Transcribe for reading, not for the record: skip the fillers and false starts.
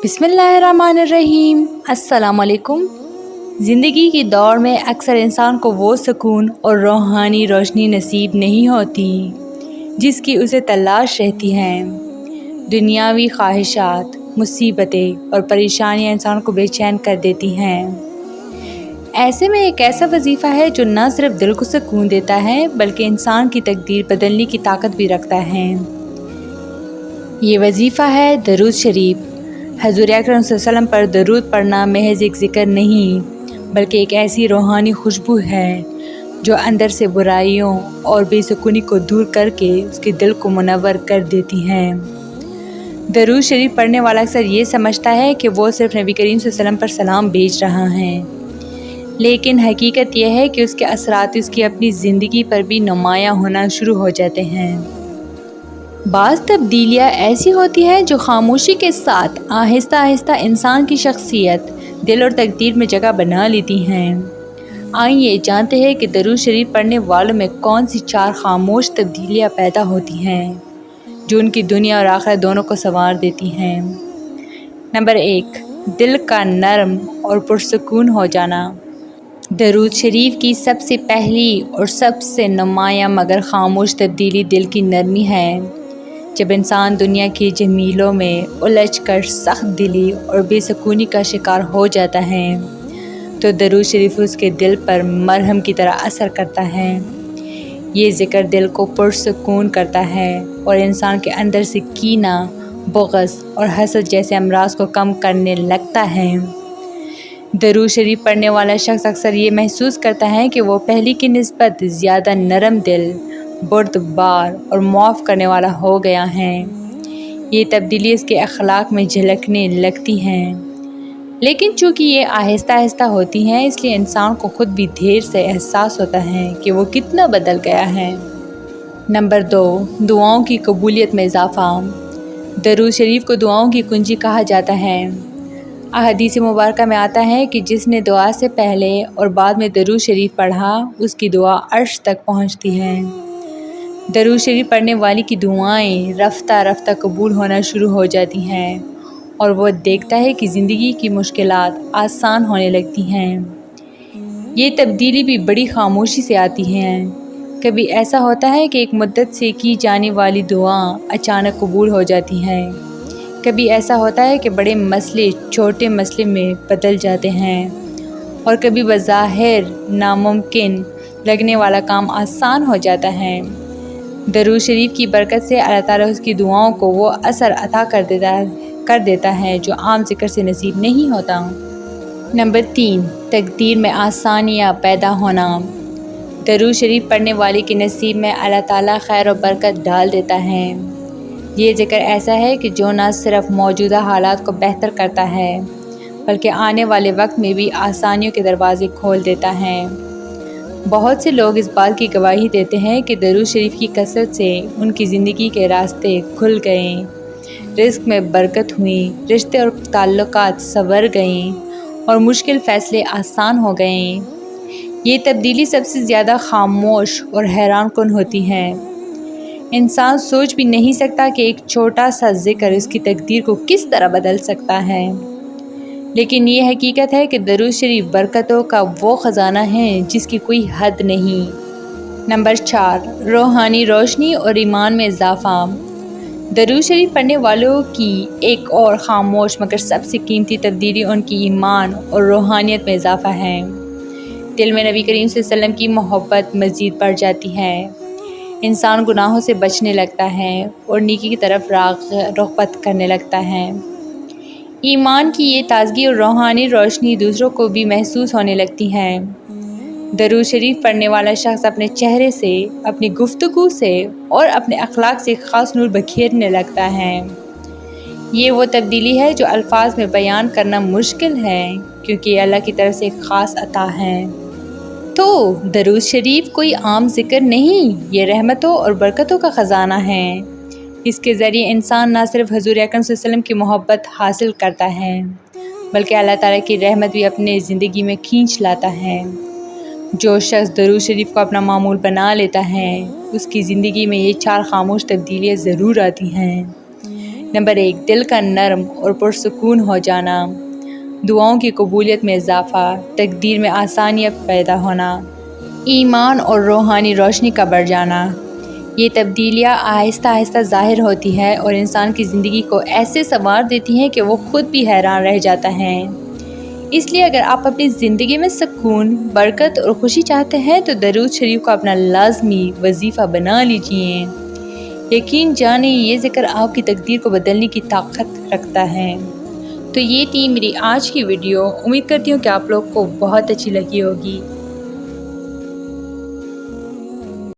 बिस्मिल्लाहिर्रहमानिर्रहीम। अस्सलाम वालेकुम। ज़िंदगी की दौड़ में अक्सर इंसान को वो सुकून और रूहानी रोशनी नसीब नहीं होती जिसकी उसे तलाश रहती है। दुनियावी ख्वाहिशात, मुसीबतें और परेशानियां इंसान को बेचैन कर देती हैं। ऐसे में एक ऐसा वजीफ़ा है जो न सिर्फ दिल को सुकून देता है बल्कि इंसान की तकदीर बदलने की ताकत भी रखता है। ये वजीफ़ा है दरूद शरीफ। हज़ूर अकरम सल्लल्लाहु अलैहि वसल्लम पर दरूद पढ़ना महज एक ज़िक्र नहीं बल्कि एक ऐसी रूहानी खुशबू है जो अंदर से बुराइयों और बेसुकूनी को दूर करके उसके दिल को मुनव्वर कर देती हैं। दरूद शरीफ पढ़ने वाला अक्सर ये समझता है कि वो सिर्फ नबी करीम सल्लल्लाहु अलैहि वसल्लम पर सलाम भेज रहा है, लेकिन हकीकत यह है कि उसके असरात उसकी अपनी ज़िंदगी पर भी नुमायाँ होना शुरू हो जाते हैं। बाज़ तब्दीलियाँ ऐसी होती हैं जो खामोशी के साथ आहिस्ता आहिस्ता इंसान की शख्सियत, दिल और तकदीर में जगह बना लेती हैं। आइए जानते हैं कि दरूद शरीफ पढ़ने वालों में कौन सी 4 खामोश तब्दीलियाँ पैदा होती हैं जो उनकी दुनिया और आखिरत दोनों को संवार देती हैं। नंबर 1, दिल का नरम और पुरसुकून हो जाना। दरूद शरीफ की सबसे पहली और सबसे नुमायाँ मगर खामोश तब्दीली दिल की नरमी है। जब इंसान दुनिया की जमीलों में उलझ कर सख्त दिली और बेसुकूनी का शिकार हो जाता है तो दरूद शरीफ उसके दिल पर मरहम की तरह असर करता है। ये ज़िक्र दिल को पुरसुकून करता है और इंसान के अंदर से कीना, बुग़्ज़ और हसद जैसे अमराज को कम करने लगता है। दरूद शरीफ पढ़ने वाला शख्स अक्सर ये महसूस करता है कि वो पहले की निस्बत ज़्यादा नरम दिल, बुर्दबार और माफ़ करने वाला हो गया है। ये तब्दीली इसके अखलाक में झलकने लगती हैं, लेकिन चूँकि ये आहिस्ता आहिस्ता होती हैं इसलिए इंसान को खुद भी देर से एहसास होता है कि वो कितना बदल गया है। नंबर 2, दुआओं की कबूलियत में इजाफ़ा। दरूद शरीफ को दुआओं की कुंजी कहा जाता है। अहदीस मुबारक में आता है कि जिसने दुआ से पहले और बाद में दरूद शरीफ पढ़ा उसकी दुआ अर्श तक पहुँचती है। दरूद शरीफ पढ़ने वाली की दुआएं रफ्ता रफ्ता कबूल होना शुरू हो जाती हैं और वो देखता है कि ज़िंदगी की मुश्किलात आसान होने लगती हैं। ये तब्दीली भी बड़ी खामोशी से आती हैं। कभी ऐसा होता है कि एक मुद्दत से की जाने वाली दुआ अचानक कबूल हो जाती हैं। कभी ऐसा होता है कि बड़े मसले छोटे मसले में बदल जाते हैं और कभी बज़ाहिर नामुमकिन लगने वाला काम आसान हो जाता है। दरूद शरीफ की बरकत से अल्लाह ताला उसकी दुआओं को वो असर अता कर देता है जो आम ज़िक्र से नसीब नहीं होता। नंबर 3, तकदीर में आसानियाँ पैदा होना। दरूद शरीफ पढ़ने वाले के नसीब में अल्लाह ताला खैर और बरकत डाल देता है। ये ज़िक्र ऐसा है कि जो न सिर्फ मौजूदा हालात को बेहतर करता है बल्कि आने वाले वक्त में भी आसानियों के दरवाज़े खोल देता है। बहुत से लोग इस बात की गवाही देते हैं कि दरूद शरीफ की कसरत से उनकी ज़िंदगी के रास्ते खुल गए, रिज़्क़ में बरकत हुई, रिश्ते और ताल्लुकात संवर गए और मुश्किल फ़ैसले आसान हो गए। ये तब्दीली सबसे ज़्यादा खामोश और हैरान कुन होती है। इंसान सोच भी नहीं सकता कि एक छोटा सा ज़िक्र उसकी तकदीर को किस तरह बदल सकता है, लेकिन ये हकीकत है कि दरूद शरीफ बरकतों का वो ख़जाना है जिसकी कोई हद नहीं। नंबर 4, रूहानी रोशनी और ईमान में इजाफ़ा। दरूद शरीफ पढ़ने वालों की एक और ख़ामोश मगर सबसे कीमती तब्दीली उनकी ईमान और रूहानियत में इजाफ़ा है। दिल में नबी करीम सल्लल्लाहु अलैहि वसल्लम की मोहब्बत मज़ीद बढ़ जाती है। इंसान गुनाहों से बचने लगता है और नेकी की तरफ रग़बत करने लगता है। ईमान की ये ताज़गी और रूहानी रोशनी दूसरों को भी महसूस होने लगती है। दरूद शरीफ पढ़ने वाला शख्स अपने चेहरे से, अपनी गुफ्तगू से और अपने अखलाक से ख़ास नूर बखेरने लगता है। ये वो तब्दीली है जो अल्फाज में बयान करना मुश्किल है क्योंकि ये अल्लाह की तरफ से एक ख़ास अता है। तो दरूद शरीफ कोई आम ज़िक्र नहीं, ये रहमतों और बरकतों का ख़जाना है। इसके ज़रिए इंसान न सिर्फ हज़ूर अकरम सल्लल्लाहु अलैहि वसल्लम की मोहब्बत हासिल करता है बल्कि अल्लाह ताला की रहमत भी अपने ज़िंदगी में खींच लाता है। जो शख्स दरूद शरीफ को अपना मामूल बना लेता है उसकी ज़िंदगी में ये 4 खामोश तब्दीलियाँ ज़रूर आती हैं। نمبر 1، دل کا نرم اور پرسکون ہو جانا، دعاؤں کی قبولیت میں اضافہ، تقدیر میں آسانیاں پیدا ہونا، ایمان اور روحانی روشنی کا بڑھ جانا۔ یہ تبدیلیاں آہستہ آہستہ ظاہر ہوتی ہے اور انسان کی زندگی کو ایسے سنوار دیتی ہیں کہ وہ خود بھی حیران رہ جاتا ہے۔ اس لیے اگر آپ اپنی زندگی میں سکون، برکت اور خوشی چاہتے ہیں تو درود شریف کو اپنا لازمی وظیفہ بنا لیجئے۔ یقین جانیں یہ ذکر آپ کی تقدیر کو بدلنے کی طاقت رکھتا ہے۔ تو یہ تھی میری آج کی ویڈیو، امید کرتی ہوں کہ آپ لوگ کو بہت اچھی لگی ہوگی۔